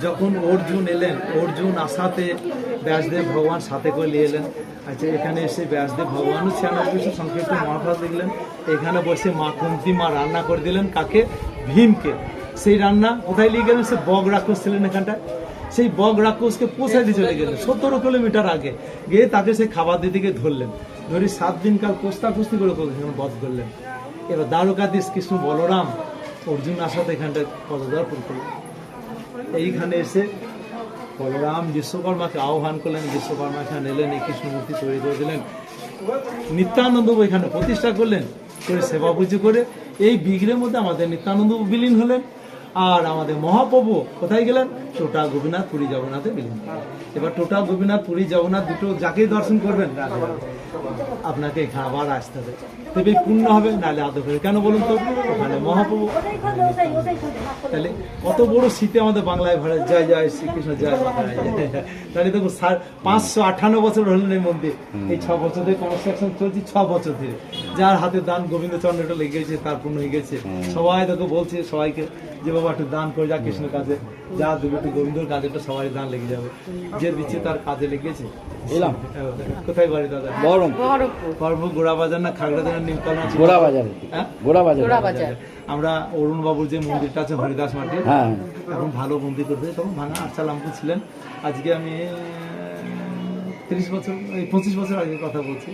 যখন অর্জুন এলেন, অর্জুন আসাতে ব্যাসদেব ভগবান সাথে করে নিয়ে এলেন। আচ্ছা, এখানে এসে ব্যাসদেব ভগবানও 96 সংক্ষিপ্ত মহাভারত লিখলেন। এখানে বসে মা কুন্তি মা রান্না করে দিলেন কাকে? ভীমকে। সেই রান্না কোথায় নিয়ে গেলেন? সে বগ রাক্ষস ছিলেন এখানটায়। সেই বগ রাক্ষসকে পোষায় দিয়ে চলে গেলেন 17 কিলোমিটার আগে গিয়ে তাকে সেই খাবার দিতে গিয়ে ধরলেন। ধরে 7 দিন কাল কোস্তাকুস্তি করে বধ করলেন। এবার দ্বারকাধীশ কৃষ্ণ বলরাম অর্জুন আসাতে এখানটায় পদদর্পণ করলেন। এইখানে এসে বলরাম বিশ্বকর্মাকে আহ্বান করলেন। বিশ্বকর্মা এখানে এলেন, এই কৃষ্ণমূর্তি তৈরি করে দিলেন। নিত্যানন্দ এখানে প্রতিষ্ঠা করলেন, করে সেবা পুজো করে এই বিগ্রহের মধ্যে আমাদের নিত্যানন্দ বিলীন হলেন। আর আমাদের মহাপ্রভু কোথায় গেলেন? টোটা গোপীনাথ পুরী জগন্নাথে বিলীন। এবার টোটা গোপীনাথ পুরী জগন্নাথ দুটো যাকেই দর্শন করবেন আপনাকে এখানে আবার আসতে হবে, তবে পূর্ণ হবে, নাহলে আদৌ করে। কেন বলুন তো? ওখানে মহাপ্রভু। তাহলে কত বড় শীতে আমাদের বাংলায় ভাড়া জয় জয় শ্রীকৃষ্ণ জয় বাংলায়। তাহলে দেখুন 558 বছর হলেন এই মন্দির। এই 6 বছর ধরে কনস্ট্রাকশন চলছে, 6 বছর ধরে। যার হাতে দান গোবিন্দচন্দ্রটা লেগে গেছে তার পূর্ণ হয়ে গেছে। সবাই তোকে বলছে সবাইকে যে বাবা একটু দান করে যা কৃষ্ণের কাজে, যা দেবে একটু গোবিন্দর কাজে, তো সবাই দান লেগে যাবে। যে দিচ্ছে তার কাজে লেগেছে। এলাম কোথায় বাড়ি দাদা? বহরমপুর। গোড়াবাজার না খাগড়াছড়া নিমতলা? গোড়াবাজার। আমরা অরুণ বাবুর যে মন্দিরটা আছে হরিদাস মাটি, এখন ভালো মন্দির করতে, তখন ভাঙা আচ্ছালামপুর ছিলেন। আজকে আমি 25 বছর আগে কথা বলছি।